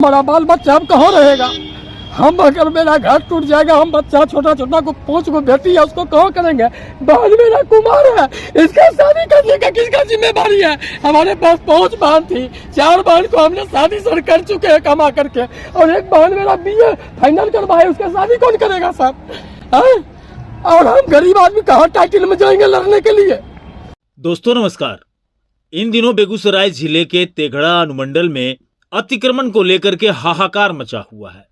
हमारा बाल बच्चा अब कहाँ रहेगा? हम अगर मेरा घर टूट जाएगा, हम बच्चा छोटा छोटा को 5 को बेटी है उसको कहाँ करेंगे? बहन मेरा कुमार है, इसका शादी करने का किसका जिम्मेदारी है? हमारे पास 5 बहन थी, 4 बहन को हमने शादी सर कर चुके हैं कमा करके, और एक बहन मेरा BA फाइनल करवाए, उसका शादी कौन करेगा सर? और हम गरीब आदमी कहाँ टाइटल में जाएंगे लड़ने के लिए? दोस्तों नमस्कार। इन दिनों बेगूसराय जिले के तेघड़ा अनुमंडल में अतिक्रमण को लेकर के हाहाकार मचा हुआ है।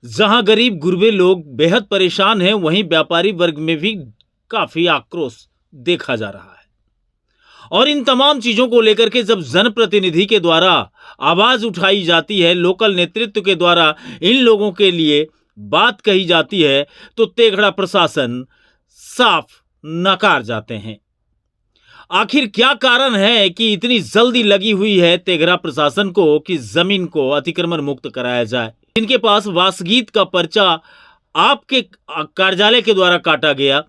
जहां गरीब गुरबे लोग बेहद परेशान हैं, वहीं व्यापारी वर्ग में भी काफी आक्रोश देखा जा रहा है। और इन तमाम चीजों को लेकर के जब जनप्रतिनिधि के द्वारा आवाज उठाई जाती है, लोकल नेतृत्व के द्वारा इन लोगों के लिए बात कही जाती है, तो तेघड़ा प्रशासन साफ नकार जाते हैं। आखिर क्या कारण है कि इतनी जल्दी लगी हुई है तेघड़ा प्रशासन को कि जमीन को अतिक्रमण मुक्त कराया जाए? जिनके पास वासगीत का पर्चा आपके कार्यालय के द्वारा काटा गया,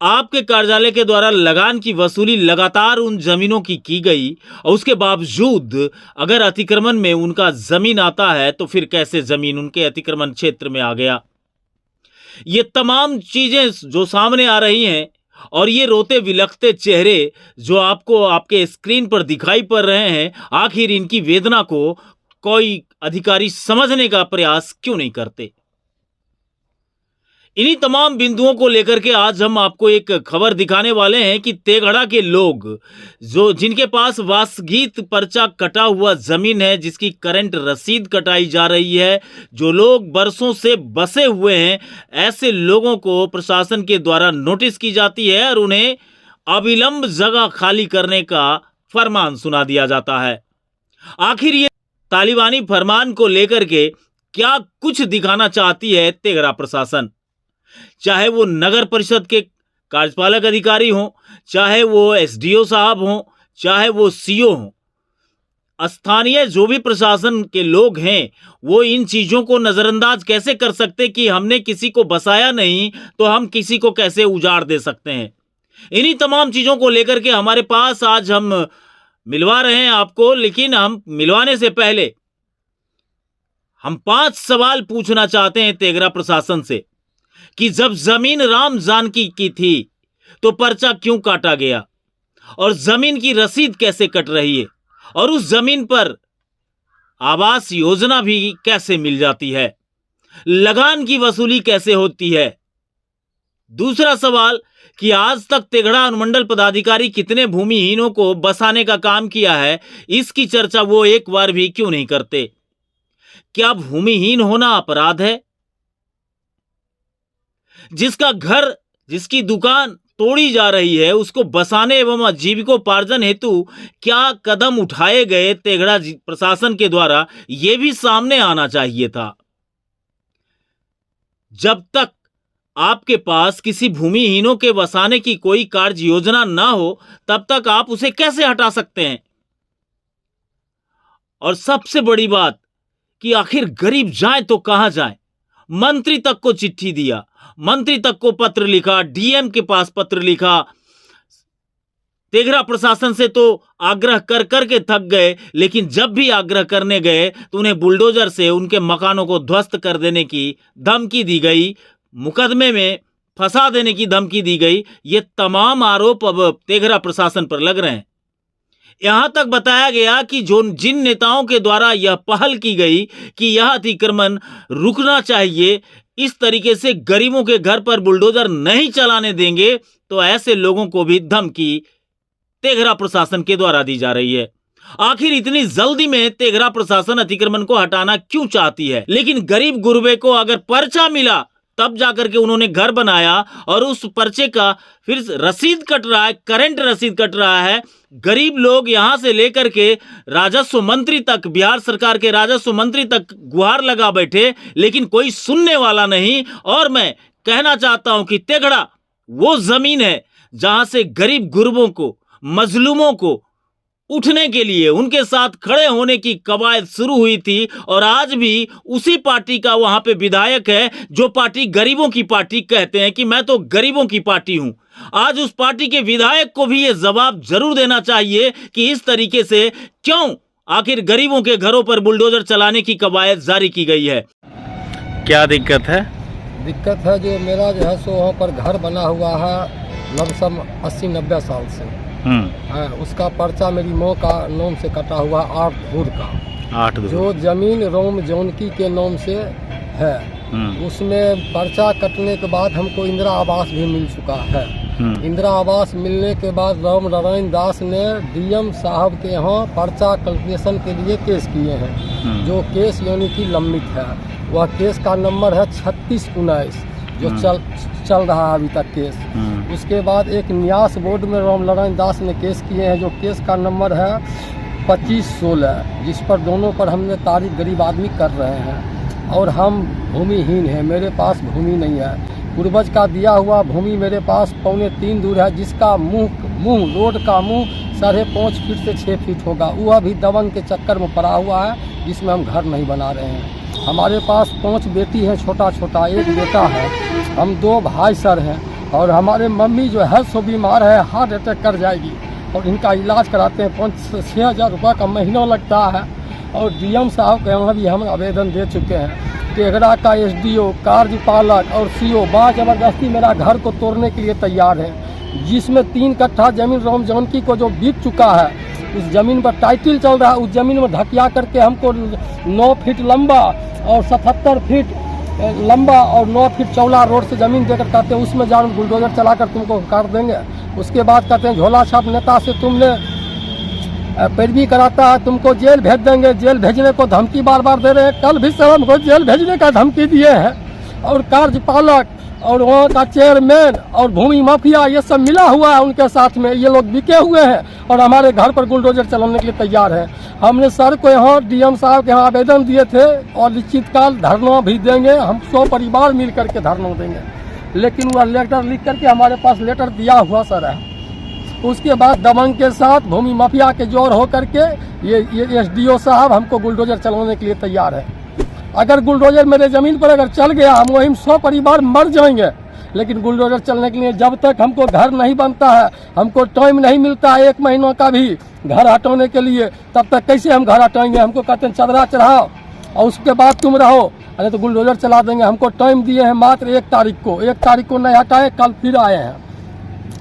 आपके कार्यालय के द्वारा लगान की वसूली लगातार उन जमीनों की गई, और उसके बावजूद अगर अतिक्रमण में उनका जमीन आता है तो फिर कैसे जमीन उनके अतिक्रमण क्षेत्र में आ गया? ये तमाम चीजें जो सामने आ रही हैं और ये रोते विलखते चेहरे जो आपको आपके स्क्रीन पर दिखाई पड़ रहे हैं, आखिर इनकी वेदना को कोई अधिकारी समझने का प्रयास क्यों नहीं करते? इन्हीं तमाम बिंदुओं को लेकर के आज हम आपको एक खबर दिखाने वाले हैं कि तेघड़ा के लोग जिनके पास वासगीत पर्चा कटा हुआ जमीन है, जिसकी करंट रसीद कटाई जा रही है, जो लोग बरसों से बसे हुए हैं, ऐसे लोगों को प्रशासन के द्वारा नोटिस की जाती है और उन्हें अविलंब जगह खाली करने का फरमान सुना दिया जाता है। आखिर ये तालिबानी फरमान को लेकर के क्या कुछ दिखाना चाहती है तेघड़ा प्रशासन? चाहे वो नगर परिषद के कार्यपालक अधिकारी हों, चाहे वो SDO साहब हों, चाहे वो CO हों, स्थानीय जो भी प्रशासन के लोग हैं, वो इन चीजों को नजरअंदाज कैसे कर सकते कि हमने किसी को बसाया नहीं तो हम किसी को कैसे उजाड़ दे सकते हैं? इन्हीं तमाम चीजों को लेकर के हमारे पास आज हम मिलवा रहे हैं आपको, लेकिन हम मिलवाने से पहले हम 5 सवाल पूछना चाहते हैं तेघड़ा प्रशासन से कि जब जमीन राम जानकी की थी तो पर्चा क्यों काटा गया, और जमीन की रसीद कैसे कट रही है, और उस जमीन पर आवास योजना भी कैसे मिल जाती है, लगान की वसूली कैसे होती है? दूसरा सवाल कि आज तक तेघड़ा अनुमंडल पदाधिकारी कितने भूमिहीनों को बसाने का काम किया है, इसकी चर्चा वो एक बार भी क्यों नहीं करते? क्या भूमिहीन होना अपराध है? जिसका घर, जिसकी दुकान तोड़ी जा रही है, उसको बसाने एवं आजीविकोपार्जन हेतु क्या कदम उठाए गए तेघड़ा प्रशासन के द्वारा, यह भी सामने आना चाहिए था। जब तक आपके पास किसी भूमिहीनों के बसाने की कोई कार्य योजना ना हो, तब तक आप उसे कैसे हटा सकते हैं? और सबसे बड़ी बात कि आखिर गरीब जाए तो कहां जाए? मंत्री तक को चिट्ठी दिया, मंत्री तक को पत्र लिखा, DM के पास पत्र लिखा, तेघड़ा प्रशासन से तो आग्रह कर करके थक गए, लेकिन जब भी आग्रह करने गए तो उन्हें बुलडोजर से उनके मकानों को ध्वस्त कर देने की धमकी दी गई, मुकदमे में फंसा देने की धमकी दी गई। ये तमाम आरोप अब तेघड़ा प्रशासन पर लग रहे हैं। यहां तक बताया गया कि जिन नेताओं के द्वारा यह पहल की गई कि यह अतिक्रमण रुकना चाहिए, इस तरीके से गरीबों के घर पर बुलडोजर नहीं चलाने देंगे, तो ऐसे लोगों को भी धमकी तेघड़ा प्रशासन के द्वारा दी जा रही है। आखिर इतनी जल्दी में तेघड़ा प्रशासन अतिक्रमण को हटाना क्यों चाहती है? लेकिन गरीब गुरबे को अगर पर्चा मिला तब जाकर के उन्होंने घर बनाया, और उस पर्चे का फिर रसीद कट रहा है, करंट रसीद कट रहा है। गरीब लोग यहां से लेकर के राजस्व मंत्री तक, बिहार सरकार के राजस्व मंत्री तक गुहार लगा बैठे, लेकिन कोई सुनने वाला नहीं। और मैं कहना चाहता हूं कि तेघड़ा वो जमीन है जहां से गरीब गुरबों को, मजलूमों को उठने के लिए, उनके साथ खड़े होने की कवायद शुरू हुई थी, और आज भी उसी पार्टी का वहां पे विधायक है जो पार्टी गरीबों की पार्टी कहते हैं कि मैं तो गरीबों की पार्टी हूं। आज उस पार्टी के विधायक को भी ये जवाब जरूर देना चाहिए कि इस तरीके से क्यों आखिर गरीबों के घरों पर बुलडोजर चलाने की कवायद जारी की गई है। क्या दिक्कत है? दिक्कत है जो मेरा जो है सो वहाँ पर घर बना हुआ है लमसम 80-90 साल से है, उसका पर्चा मेरी माँ का नाम से कटा हुआ 8 धूर का, 8 धूर। जो जमीन रोम जानकी के नाम से है, उसमें पर्चा कटने के बाद हमको इंदिरा आवास भी मिल चुका है। इंदिरा आवास मिलने के बाद राम नारायण दास ने डीएम साहब के यहाँ पर्चा कैलकुलेशन के लिए केस किए हैं, जो केस यानी कि लंबित है। वह केस का नंबर है 3619 जो चल रहा है अभी तक केस। उसके बाद एक न्यास बोर्ड में राम नारायण दास ने केस किए हैं, जो केस का नंबर है 2516, जिस पर दोनों पर हमने तारीख गरीब आदमी कर रहे हैं। और हम भूमिहीन हैं, मेरे पास भूमि नहीं है। पूर्वज का दिया हुआ भूमि मेरे पास 3.25 दूर है, जिसका मुंह रोड का मुंह 5.5 फीट से 6 फीट होगा। वह भी दबंग के चक्कर में पड़ा हुआ है, जिसमें हम घर नहीं बना रहे हैं। हमारे पास 5 बेटी हैं, छोटा छोटा, एक बेटा है। हम 2 भाई सर हैं और हमारे मम्मी जो है सो बीमार है, हार्ट अटैक कर जाएगी और इनका इलाज कराते हैं 5-6 हज़ार रुपये का महीना लगता है। और डीएम साहब के यहाँ भी हम आवेदन दे चुके हैं। तेघड़ा का एसडीओ, कार्यपालक और सीओ ज़बरदस्ती मेरा घर को तोड़ने के लिए तैयार है, जिसमें 3 कट्ठा जमीन राम जानकी को जो बिक चुका है, उस जमीन पर टाइटल चल रहा है। उस जमीन में ढकिया करके हमको 9 फीट लंबा और 77 फीट लंबा और 9 फीट चौड़ा रोड से ज़मीन देकर कहते हैं उसमें जान बुलडोजर चलाकर तुमको काट देंगे। उसके बाद कहते हैं झोला छाप नेता से तुमने पैरवी कराता है, तुमको जेल भेज देंगे। जेल भेजने को धमकी बार बार दे रहे हैं। कल भी सर हमको जेल भेजने का धमकी दिए हैं। और कार्यपालक और वहाँ का चेयरमैन और भूमि माफिया ये सब मिला हुआ है उनके साथ में। ये लोग बिके हुए हैं और हमारे घर पर बुलडोजर चलाने के लिए तैयार है। हमने सर को यहाँ डीएम साहब के यहाँ आवेदन दिए थे और निश्चितकाल धरना भी देंगे। हम 100 परिवार मिल करके धरना देंगे, लेकिन वह लेटर लिख करके हमारे पास लेटर दिया हुआ सर है। उसके बाद दबंग के साथ भूमि माफिया के जोर हो करके ये एसडीओ साहब हमको बुलडोजर चलाने के लिए तैयार है। अगर बुलडोजर मेरे ज़मीन पर अगर चल गया, हम वहीं 100 परिवार मर जाएंगे। लेकिन बुलडोजर चलने के लिए जब तक हमको घर नहीं बनता है, हमको टाइम नहीं मिलता है 1 महीनों का भी घर हटाने के लिए, तब तक कैसे हम घर हटाएंगे? हमको कहते हैं चदरा चढ़ाओ और उसके बाद तुम रहो, अरे तो बुलडोजर चला देंगे। हमको टाइम दिए हैं मात्र 1 तारीख को। 1 तारीख को नहीं हटाए, कल फिर आए हैं।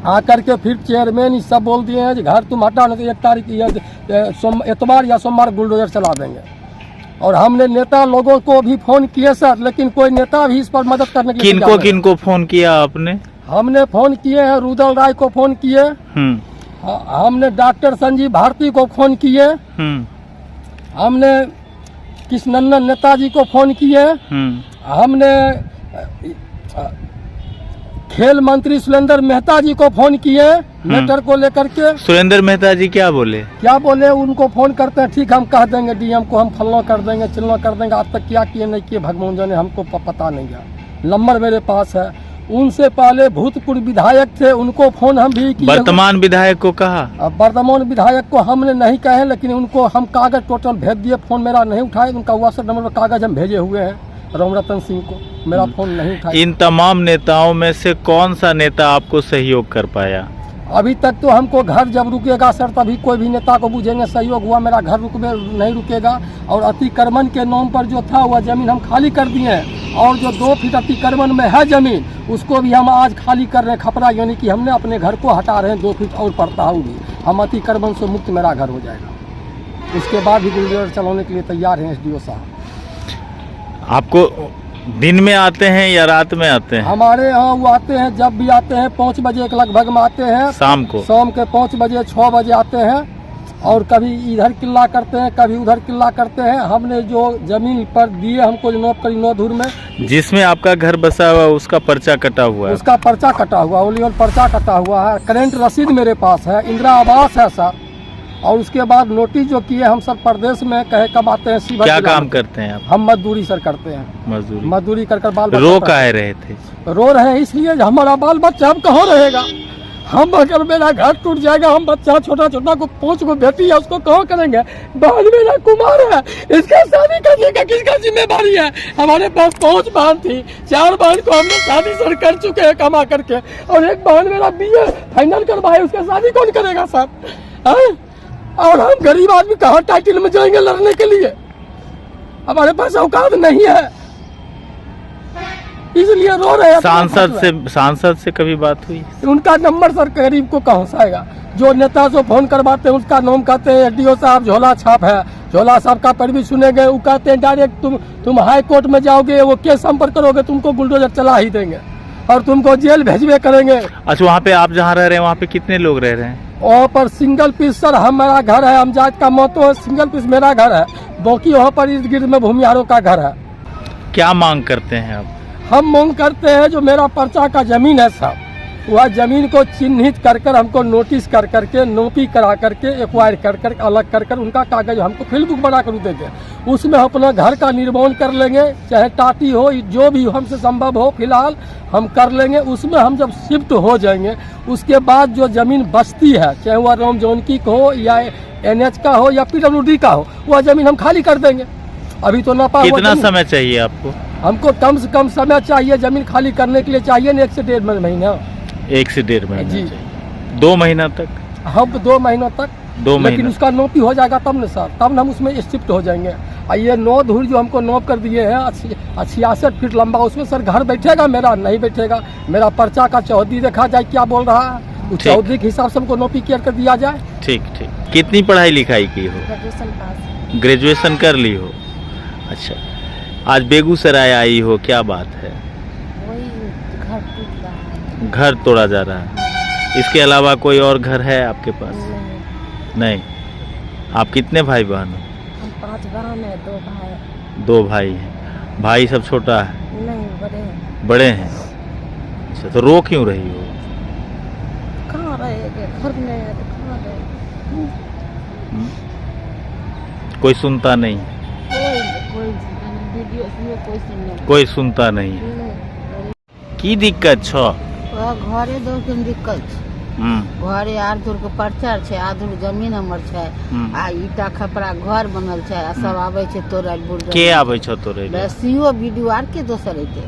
आकर के फिर चेयरमैन ही सब बोल दिए हैं कि घर तुम हटा नहीं तो 1 तारीख एतवार या सोमवार बुलडोजर चला देंगे। और हमने नेता लोगों को भी फोन किए सर, लेकिन कोई नेता भी इस पर मदद करने के लिए किनको फोन किया आपने? हमने फोन किए हैं, रुदल राय को फोन किए, हमने डॉक्टर संजीव भारती को फोन किए, हमने कृष्णनंदन नेताजी को फोन किए, हमने खेल मंत्री सुरेंद्र मेहता जी को फोन किए मैटर को लेकर के। सुरेंद्र मेहता जी क्या बोले? उनको फोन करते हैं, ठीक हम कह देंगे डीएम को, हम फलना कर देंगे चिलना कर देंगे। आज तक क्या किए नहीं किए भगवान जाने, हमको पता नहीं है। नंबर मेरे पास है। उनसे पहले भूतपूर्व विधायक थे, उनको फोन हम भी किए। वर्तमान विधायक को कहा? वर्तमान विधायक को हमने नहीं कहे, लेकिन उनको हम कागज टोटल भेज दिए। फोन मेरा नहीं उठाए, उनका व्हाट्सएप नंबर पर कागज हम भेजे हुए हैं। राम रतन सिंह को मेरा फोन नहीं उठाया। इन तमाम नेताओं में से कौन सा नेता आपको सहयोग कर पाया? अभी तक तो हमको घर जब रुकेगा सर तभी कोई भी नेता को बुझेंगे सहयोग हुआ। मेरा घर नहीं रुकेगा। और अतिक्रमण के नाम पर जो था वह जमीन हम खाली कर दिए हैं। और जो 2 फीट अतिक्रमण में है जमीन, उसको भी हम आज खाली कर रहे हैं खपरा, यानी कि हमने अपने घर को हटा रहे हैं। 2 फीट और पड़ता होगी, हम अतिक्रमण से मुक्त मेरा घर हो जाएगा। उसके बाद भी बुलडोजर चलाने के लिए तैयार हैं एसडीओ साहब। आपको दिन में आते हैं या रात में आते हैं? हमारे यहाँ वो आते हैं, जब भी आते हैं 5 बजे के लगभग में आते हैं। शाम के 5 बजे 6 बजे आते हैं। और कभी इधर किल्ला करते हैं, कभी उधर किल्ला करते हैं। हमने जो जमीन पर दिए हमको 9 धूर में, जिसमें आपका घर बसा हुआ, उसका पर्चा कटा हुआ है? उसका पर्चा कटा हुआ, ओलियल पर्चा कटा हुआ है। करेंट रसीद मेरे पास है, इंदिरा आवास है सर। और उसके बाद नोटिस जो किए हम सब प्रदेश में कहे कब आते हैं। क्या काम करते हैं आप? हम मजदूरी सर करते हैं। मजदूरी कर बाल बच्चा रो काहे रहे थे? रो रहे हैं इसलिए हमारा बाल बच्चा अब कहाँ रहेगा। हम अगर मेरा घर टूट जाएगा, हम बच्चा छोटा छोटा को 5 को बेटी है, उसको कहाँ करेंगे? बहन मेरा कुमार है, इसका शादी करने का किसका जिम्मेदारी है? हमारे पास 5 बहन थी, 4 बहन को हमने शादी सर कर चुके हैं कमा करके। और एक बहन मेरा BA फाइनल करवाए, उसका शादी कौन करेगा सर? और हम गरीब आदमी कहाँ टाइटल में जाएंगे लड़ने के लिए? हमारे पास औकात नहीं है, इसलिए रो रहे हैं। सांसद से कभी बात हुई? उनका नंबर सर गरीब को कहाँ से आएगा? जो नेता से फोन करवाते हैं उसका नाम कहते हैं एसडीओ साहब झोला छाप है, झोला साहब का पैरवी सुनेंगे, वो कहते हैं डायरेक्ट तुम हाई कोर्ट में जाओगे, वो केस संपर्क करोगे, तुमको बुलडोजर चला ही देंगे और तुमको जेल भेजवे करेंगे। अच्छा, वहाँ पे आप जहाँ रह रहे हैं वहाँ पे कितने लोग रह रहे हैं? वहाँ पर सिंगल पीस सर हमारा घर है, हम जात का महत्व है, सिंगल पीस मेरा घर है, बाकी वहाँ पर इर्द गिर्द में भूमिहारों का घर है। क्या मांग करते हैं आप? हम मांग करते हैं जो मेरा पर्चा का जमीन है साहब, वह जमीन को चिन्हित कर हमको नोटिस कर करके नोपी करा करके एक्वायर कर अलग कर उनका कागज हमको फील्ड बुक बना कर देंगे, उसमें अपना घर का निर्माण कर लेंगे, चाहे टाटी हो जो भी हमसे संभव हो फिलहाल हम कर लेंगे। उसमें हम जब शिफ्ट हो जाएंगे उसके बाद जो जमीन बचती है, चाहे वह राम जानकी का हो या NH का हो या PWD का हो, वह जमीन हम खाली कर देंगे। अभी तो नापा हुआ कितना समय चाहिए आपको? हमको कम से कम समय चाहिए जमीन खाली करने के लिए, चाहिए ना 1 से 1.5 महीना। 1 से 1.5 महीना जी। चाहिए। 2 महीना तक? हम 2 महीनों तक, 2 लेकिन महीना उसका नोपी हो जाएगा तब न सर, तब हम उसमें शिफ्ट हो जाएंगे। और ये 9 धूर जो हमको नोप कर दिए हैं 66 फीट लंबा, उसमें सर घर बैठेगा मेरा? नहीं बैठेगा। मेरा पर्चा का चौधरी देखा जाए क्या बोल रहा है, उस चौधरी के हिसाब से हमको नोपी क्लियर कर दिया जाए। ठीक ठीक। कितनी पढ़ाई लिखाई की हो? ग्रेजुएशन कर ली हो? अच्छा, आज बेगूसराय आई हो, क्या बात है? घर टूट रहा है। घर तोड़ा जा रहा है, इसके अलावा कोई और घर है आपके पास? नहीं। आप कितने भाई बहन हो? हम 5 बहन है, 2 भाई। 2 भाई हैं। भाई सब छोटा है? नहीं, बड़े हैं। बड़े हैं। अच्छा, तो रो क्यों रही हो? कहाँ रहेंगे, घर में है तो कहाँ रहेंगे? कोई सुनता नहीं? कोई सुनता नहीं। की दिक्कत छ? घरे दौड़ के दिक्कत घरे 8 धूर के पर्चा छै, 8 धूर जमीन हमर छै, आ ईटा खपरा घर बनल छै, आ सब आबै छै तोड़ै बुलडोजर। के आबै छ तोड़ै? सीओ बीडीओ आर के दोसर एते।